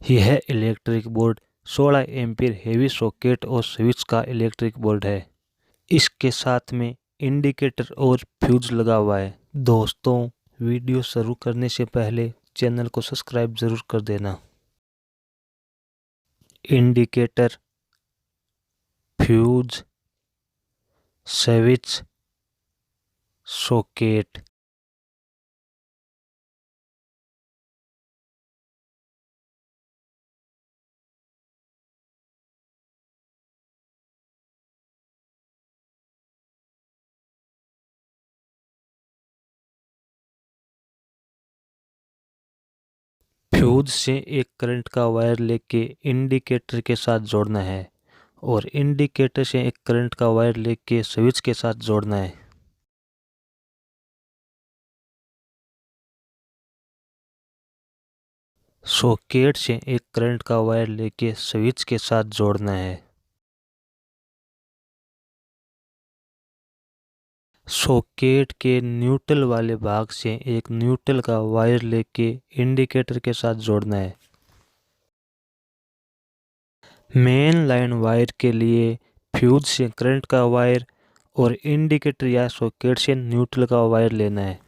यह electric board 16 ampere heavy socket और switch का इलेक्ट्रिक बोर्ड है। इसके साथ में इंडिकेटर और फ्यूज लगा हुआ है। दोस्तों, वीडियो शुरू करने से पहले चैनल को सब्सक्राइब जरूर कर देना। Indicator, fuse, switch, socket. Fuse से एक करंट का वायर लेके इंडिकेटर के साथ जोड़ना है और इंडिकेटर से एक करंट का वायर लेके स्विच के साथ जोड़ना है। सॉकेट से एक करंट का वायर लेके स्विच के साथ जोड़ना है। सॉकेट के न्यूट्रल वाले भाग से एक न्यूट्रल का वायर लेके इंडिकेटर के साथ जोड़ना है। मेन लाइन वायर के लिए फ्यूज से करंट का वायर और इंडिकेटर या सॉकेट से न्यूट्रल का वायर लेना है।